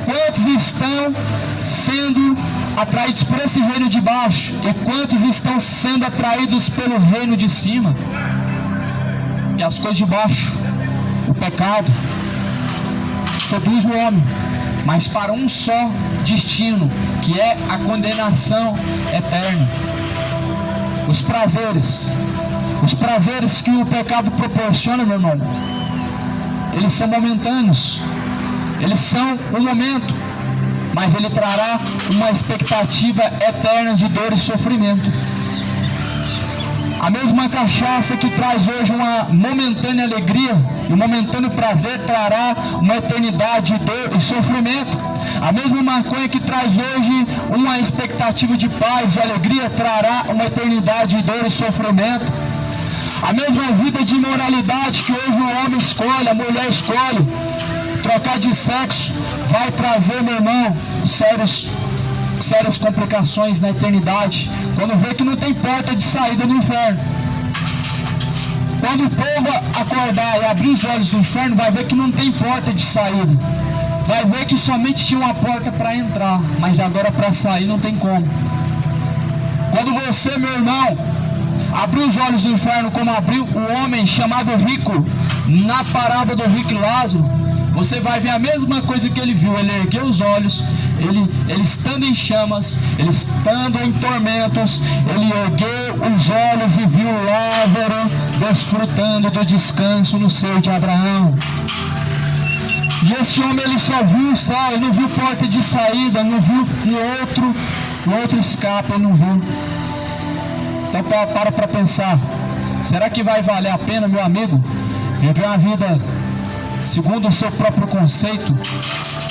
quantos estão sendo atraídos por esse reino de baixo e quantos estão sendo atraídos pelo reino de cima? Que as coisas de baixo, o pecado, seduz o homem, mas para um só destino, que é a condenação eterna. Os prazeres que o pecado proporciona, meu irmão, eles são momentâneos, eles são um momento, mas ele trará uma expectativa eterna de dor e sofrimento. A mesma cachaça que traz hoje uma momentânea alegria e um momentâneo prazer trará uma eternidade de dor e sofrimento. A mesma maconha que traz hoje uma expectativa de paz e alegria trará uma eternidade de dor e sofrimento. A mesma vida de imoralidade que hoje o homem escolhe, a mulher escolhe, trocar de sexo, vai trazer, meu irmão, sérias complicações na eternidade, quando vê que não tem porta de saída do inferno. Quando o povo acordar e abrir os olhos do inferno, vai ver que não tem porta de saída. Vai ver que somente tinha uma porta para entrar, mas agora para sair não tem como. Quando você, meu irmão, abrir os olhos do inferno como abriu o homem chamado rico na parábola do rico e Lázaro, você vai ver a mesma coisa que ele viu. Ele ergueu os olhos, ele estando em chamas, ele estando em tormentos, ele ergueu os olhos e viu Lázaro desfrutando do descanso no seio de Abraão. E esse homem, ele só viu o céu, ele não viu porta de saída, não viu um outro escape, ele não viu. Então para pensar, será que vai valer a pena, meu amigo, viver uma vida segundo o seu próprio conceito?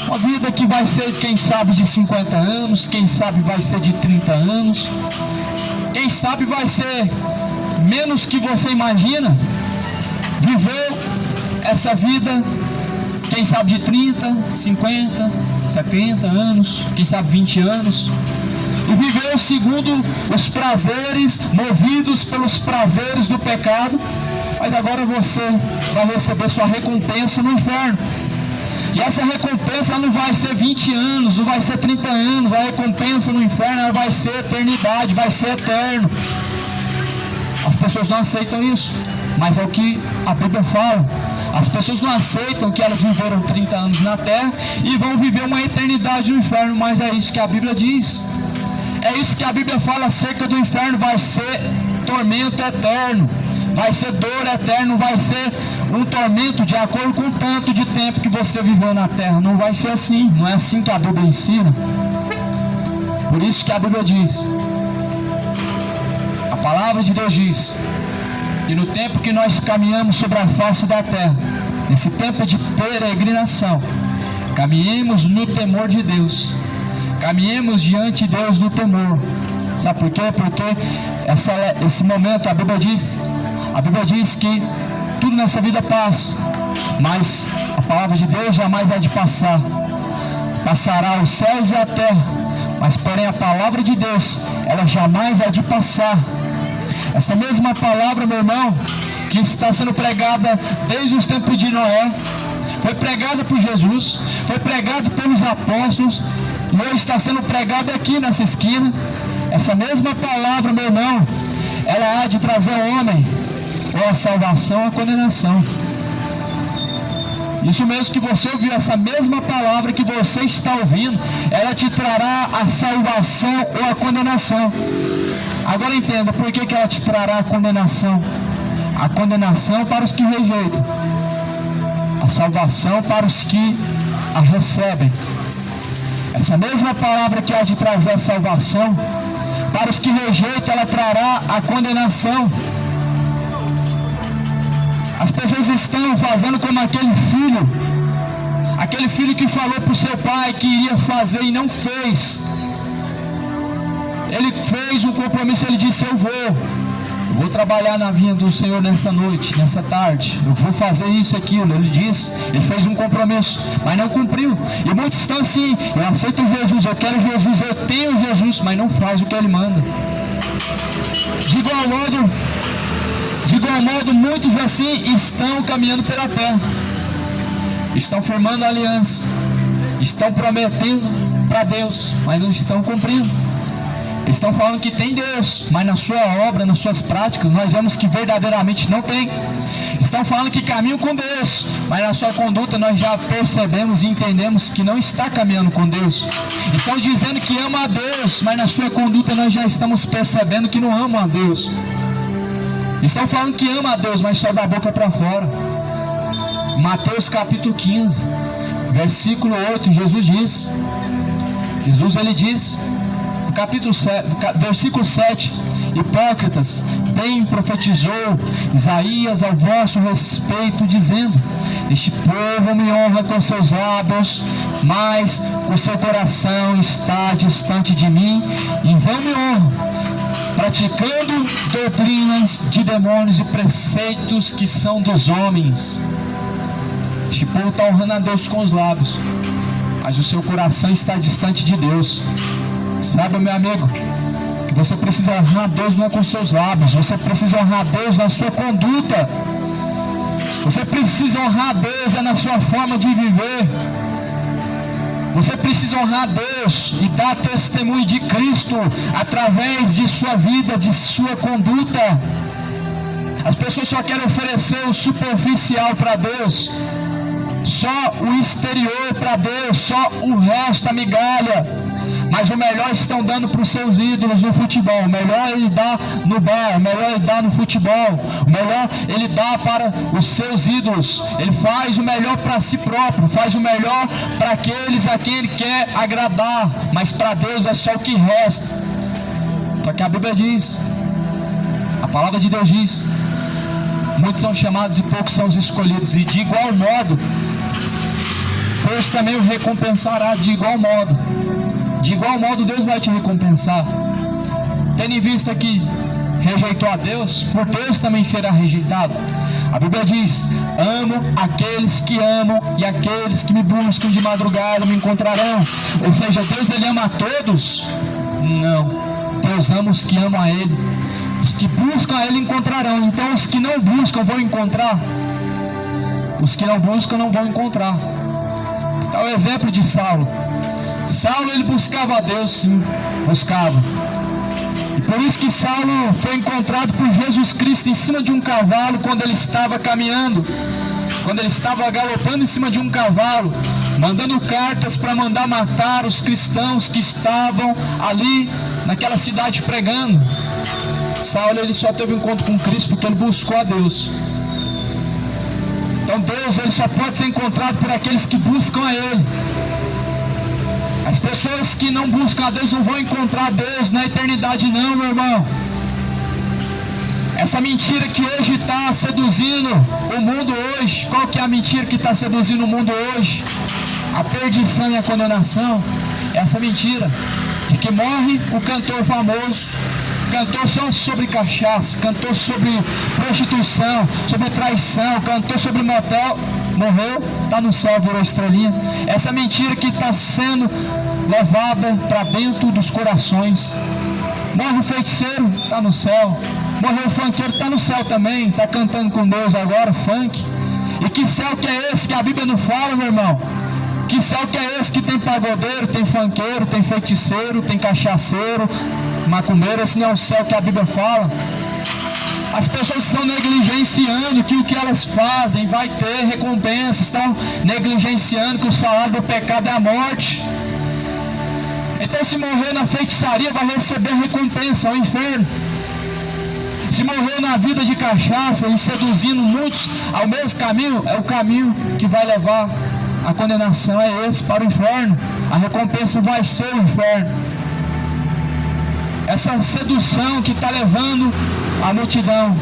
Uma vida que vai ser, quem sabe, de 50 anos, quem sabe vai ser de 30 anos, quem sabe vai ser menos que você imagina. Viver essa vida, quem sabe de 30, 50, 70 anos, quem sabe 20 anos, e viveu segundo os prazeres, movidos pelos prazeres do pecado, mas agora você vai receber sua recompensa no inferno. E essa recompensa não vai ser 20 anos, não vai ser 30 anos, a recompensa no inferno ela vai ser eternidade, vai ser eterno. As pessoas não aceitam isso, mas é o que a Bíblia fala. As pessoas não aceitam que elas viveram 30 anos na terra e vão viver uma eternidade no inferno, mas é isso que a Bíblia diz. É isso que a Bíblia fala acerca do inferno. Vai ser tormento eterno, vai ser dor eterna, vai ser um tormento de acordo com o tanto de tempo que você viveu na terra. Não vai ser assim, não é assim que a Bíblia ensina. Por isso que a Bíblia diz, a palavra de Deus diz, e no tempo que nós caminhamos sobre a face da terra, nesse tempo de peregrinação, caminhemos no temor de Deus, caminhemos diante de Deus no temor. Sabe por quê? Porque esse momento a Bíblia diz que tudo nessa vida passa, mas a palavra de Deus jamais há de passar. Passará os céus e a terra, mas porém a palavra de Deus, ela jamais há de passar. Essa mesma palavra, meu irmão, que está sendo pregada desde os tempos de Noé, foi pregada por Jesus, foi pregada pelos apóstolos, e hoje está sendo pregada aqui nessa esquina. Essa mesma palavra, meu irmão, ela há de trazer ao homem ou a salvação ou a condenação. Isso mesmo que você ouviu, essa mesma palavra que você está ouvindo, ela te trará a salvação ou a condenação. Agora entenda, por que ela te trará a condenação? A condenação para os que rejeitam, a salvação para os que a recebem. Essa mesma palavra que há de trazer a salvação, para os que rejeitam, ela trará a condenação. As pessoas estão fazendo como aquele filho que falou para o seu pai que iria fazer e não fez. Ele fez um compromisso, ele disse, eu vou trabalhar na vinha do Senhor nessa noite, nessa tarde, eu vou fazer isso e aquilo. Ele disse, ele fez um compromisso, mas não cumpriu. E muitos estão assim, eu aceito Jesus, eu quero Jesus, eu tenho Jesus, mas não faz o que ele manda. De igual modo, muitos assim estão caminhando pela terra, estão firmando aliança, estão prometendo para Deus, mas não estão cumprindo. Estão falando que tem Deus, mas na sua obra, nas suas práticas, nós vemos que verdadeiramente não tem. Estão falando que caminham com Deus, mas na sua conduta nós já percebemos e entendemos que não está caminhando com Deus. Estão dizendo que ama a Deus, mas na sua conduta nós já estamos percebendo que não amam a Deus. Estão falando que ama a Deus, mas só da boca para fora. Mateus capítulo 15, versículo 8, Jesus ele diz, no capítulo 7, versículo 7, hipócritas, bem profetizou Isaías ao vosso respeito, dizendo: este povo me honra com seus lábios, mas o seu coração está distante de mim, e em vão me honram, praticando doutrinas de demônios e preceitos que são dos homens. Este povo está honrando a Deus com os lábios, mas o seu coração está distante de Deus. Sabe, meu amigo, que você precisa honrar a Deus não é com seus lábios, você precisa honrar a Deus na sua conduta. Você precisa honrar a Deus na sua forma de viver. Você precisa honrar a Deus e dar testemunho de Cristo através de sua vida, de sua conduta. As pessoas só querem oferecer o superficial para Deus, só o exterior para Deus, só o resto, a migalha. Mas o melhor estão dando para os seus ídolos no futebol. O melhor ele dá no bar, o melhor ele dá no futebol, o melhor ele dá para os seus ídolos. Ele faz o melhor para si próprio, faz o melhor para aqueles a quem ele quer agradar, mas para Deus é só o que resta. Só que a Bíblia diz, a palavra de Deus diz: muitos são chamados e poucos são os escolhidos, e de igual modo Deus também o recompensará. De igual modo Deus vai te recompensar. Tendo em vista que rejeitou a Deus, por Deus também será rejeitado. A Bíblia diz: amo aqueles que amam, e aqueles que me buscam de madrugada me encontrarão. Ou seja, Deus ele ama a todos? Não, Deus ama os que amam a Ele. Os que buscam a Ele encontrarão. Então os que não buscam vão encontrar. Os que não buscam não vão encontrar. Está o exemplo de Saulo. Saulo ele buscava a Deus, sim, buscava. E por isso que Saulo foi encontrado por Jesus Cristo em cima de um cavalo, quando ele estava caminhando, quando ele estava galopando em cima de um cavalo, mandando cartas para mandar matar os cristãos que estavam ali naquela cidade pregando. Saulo ele só teve um encontro com Cristo porque ele buscou a Deus. Então Deus ele só pode ser encontrado por aqueles que buscam a Ele. As pessoas que não buscam a Deus não vão encontrar Deus na eternidade não, meu irmão. Essa mentira que hoje está seduzindo o mundo hoje. Qual que é a mentira que está seduzindo o mundo hoje? A perdição e a condenação. Essa mentira de que morre o cantor famoso, cantou só sobre cachaça, cantou sobre prostituição, sobre traição, cantou sobre motel, morreu, está no céu, virou estrelinha. Essa mentira que está sendo levada para dentro dos corações. Morre o feiticeiro, está no céu. Morreu o funkeiro, está no céu também, está cantando com Deus agora, funk. E que céu que é esse que a Bíblia não fala, meu irmão? Que céu que é esse que tem pagodeiro, tem funkeiro, tem feiticeiro, tem cachaceiro, macumbeiro? Esse não é o céu que a Bíblia fala. As pessoas estão negligenciando que o que elas fazem vai ter recompensa. Estão negligenciando que o salário do pecado é a morte. Então se morrer na feitiçaria vai receber recompensa, o inferno. Se morrer na vida de cachaça e seduzindo muitos ao mesmo caminho, é o caminho que vai levar a condenação, é esse, para o inferno. A recompensa vai ser o inferno. Essa sedução que está levando a multidão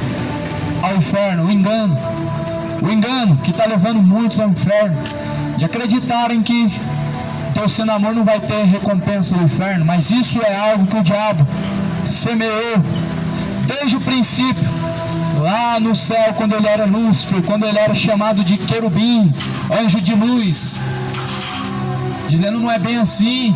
ao inferno, o engano que está levando muitos ao inferno, de acreditarem que Deus sendo amor não vai ter recompensa no inferno. Mas isso é algo que o diabo semeou desde o princípio, lá no céu, quando ele era Lúcifer, quando ele era chamado de querubim, anjo de luz, dizendo: não é bem assim,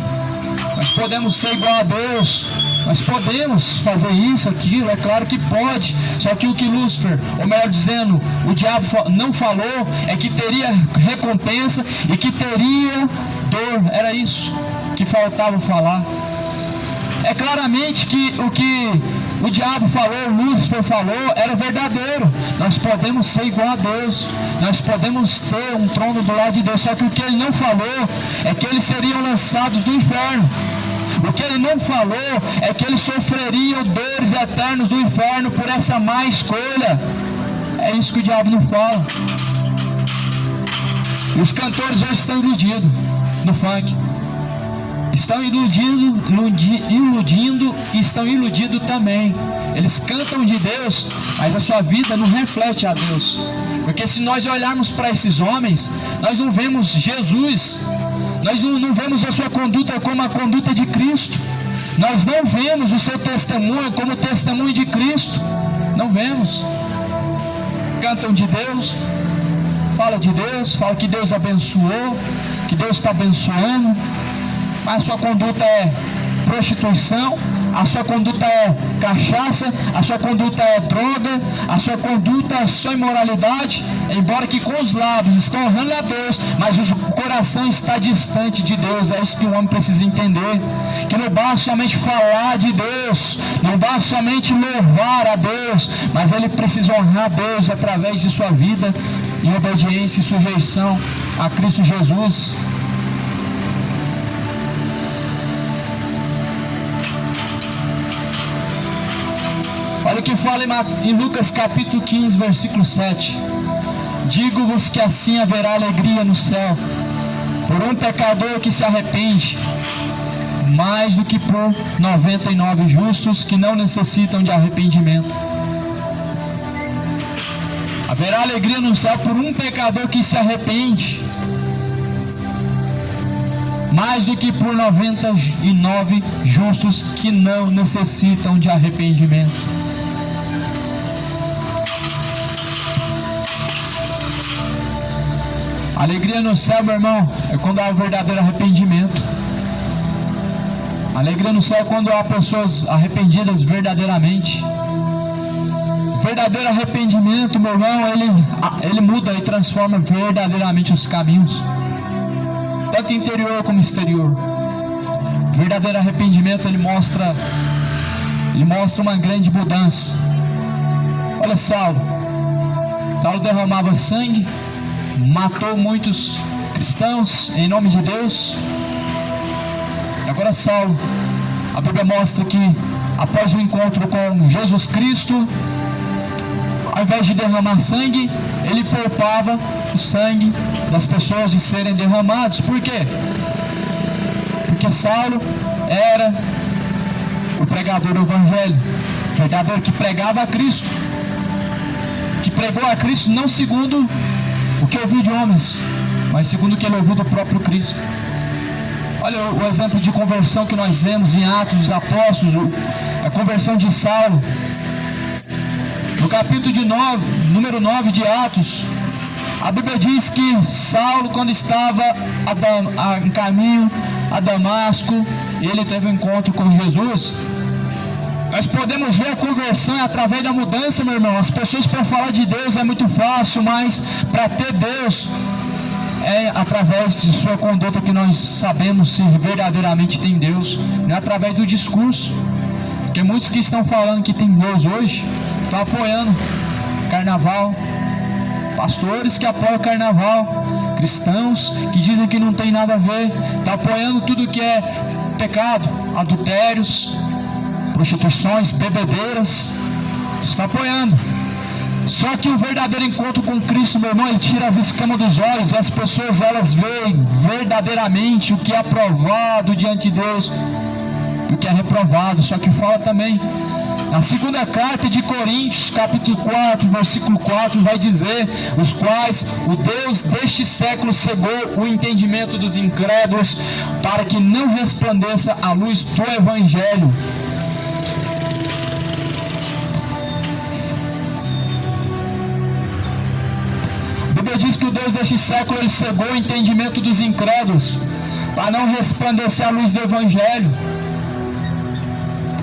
nós podemos ser igual a Deus, nós podemos fazer isso, aquilo, é claro que pode. Só que o que Lúcifer, ou melhor dizendo, o diabo não falou, é que teria recompensa e que teria dor. Era isso que faltava falar. É claramente que o que o diabo falou, Lúcifer falou, era verdadeiro. Nós podemos ser igual a Deus, nós podemos ter um trono do lado de Deus. Só que o que ele não falou é que eles seriam lançados no inferno. O que ele não falou é que eles sofreriam dores eternas do inferno por essa má escolha. É isso que o diabo não fala. E os cantores hoje estão iludidos no funk. estão iludindo e estão iludidos também. Eles cantam de Deus, mas a sua vida não reflete a Deus. Porque se nós olharmos para esses homens, nós não vemos Jesus, nós não vemos a sua conduta como a conduta de Cristo, nós não vemos o seu testemunho como o testemunho de Cristo, não vemos. Cantam de Deus, fala de Deus, fala que Deus abençoou, que Deus está abençoando, mas a sua conduta é prostituição, a sua conduta é cachaça, a sua conduta é droga, a sua conduta é só imoralidade, embora que com os lábios estão honrando a Deus, mas o coração está distante de Deus. É isso que o homem precisa entender, que não basta somente falar de Deus, não basta somente louvar a Deus, mas ele precisa honrar a Deus através de sua vida em obediência e sujeição a Cristo Jesus. Olha o que fala em Lucas capítulo 15, versículo 7. Digo-vos que assim haverá alegria no céu por um pecador que se arrepende, mais do que por 99 justos que não necessitam de arrependimento. Haverá alegria no céu por um pecador que se arrepende, mais do que por 99 justos que não necessitam de arrependimento. Alegria no céu, meu irmão, é quando há um verdadeiro arrependimento. Alegria no céu é quando há pessoas arrependidas verdadeiramente. O verdadeiro arrependimento, meu irmão, ele muda e transforma verdadeiramente os caminhos, tanto interior como exterior. O verdadeiro arrependimento, ele mostra uma grande mudança. Olha Saulo derramava sangue, matou muitos cristãos em nome de Deus. E agora Saulo, a Bíblia mostra que após o encontro com Jesus Cristo, ao invés de derramar sangue, ele poupava o sangue das pessoas de serem derramados. Por quê? Porque Saulo era o pregador do Evangelho, o verdadeiro que pregava a Cristo, que pregou a Cristo não segundo o que ouviu de homens, mas segundo o que ele ouviu do próprio Cristo. Olha o exemplo de conversão que nós vemos em Atos dos Apóstolos, a conversão de Saulo. No capítulo número 9 de Atos, a Bíblia diz que Saulo, quando estava em caminho a Damasco, ele teve um encontro com Jesus. Nós podemos ver a conversão através da mudança, meu irmão. As pessoas, para falar de Deus é muito fácil, mas para ter Deus é através de sua conduta que nós sabemos se verdadeiramente tem Deus, não é através do discurso. Porque muitos que estão falando que tem Deus hoje estão apoiando carnaval, pastores que apoiam carnaval, cristãos que dizem que não tem nada a ver, estão apoiando tudo que é pecado, adultérios, prostituições, bebedeiras, está apoiando. Só que o verdadeiro encontro com Cristo, meu irmão, ele tira as escamas dos olhos, e as pessoas, elas veem verdadeiramente o que é aprovado diante de Deus e o que é reprovado. Só que fala também na segunda carta de Coríntios, capítulo 4, versículo 4, vai dizer: os quais o Deus deste século cegou o entendimento dos incrédulos, para que não resplandeça a luz do Evangelho. A Bíblia diz que o Deus deste século, ele cegou o entendimento dos incrédulos, para não resplandecer a luz do Evangelho.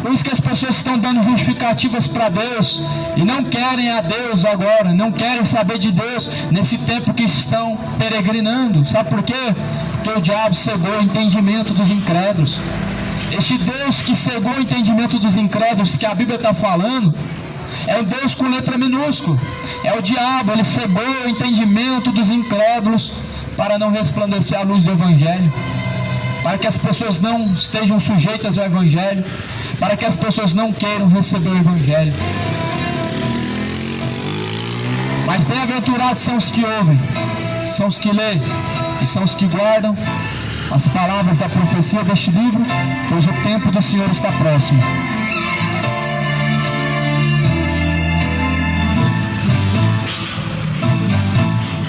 Por isso que as pessoas estão dando justificativas para Deus e não querem a Deus agora, não querem saber de Deus nesse tempo que estão peregrinando. Sabe por quê? Porque o diabo cegou o entendimento dos incrédulos. Este Deus que cegou o entendimento dos incrédulos que a Bíblia está falando é o Deus com letra minúscula. É o diabo, ele cegou o entendimento dos incrédulos para não resplandecer a luz do Evangelho, para que as pessoas não estejam sujeitas ao Evangelho, para que as pessoas não queiram receber o Evangelho. Mas bem-aventurados são os que ouvem, são os que leem e são os que guardam as palavras da profecia deste livro, pois o tempo do Senhor está próximo.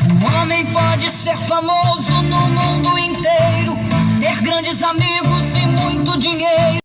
Um homem pode ser famoso no mundo inteiro, ter grandes amigos e muito dinheiro,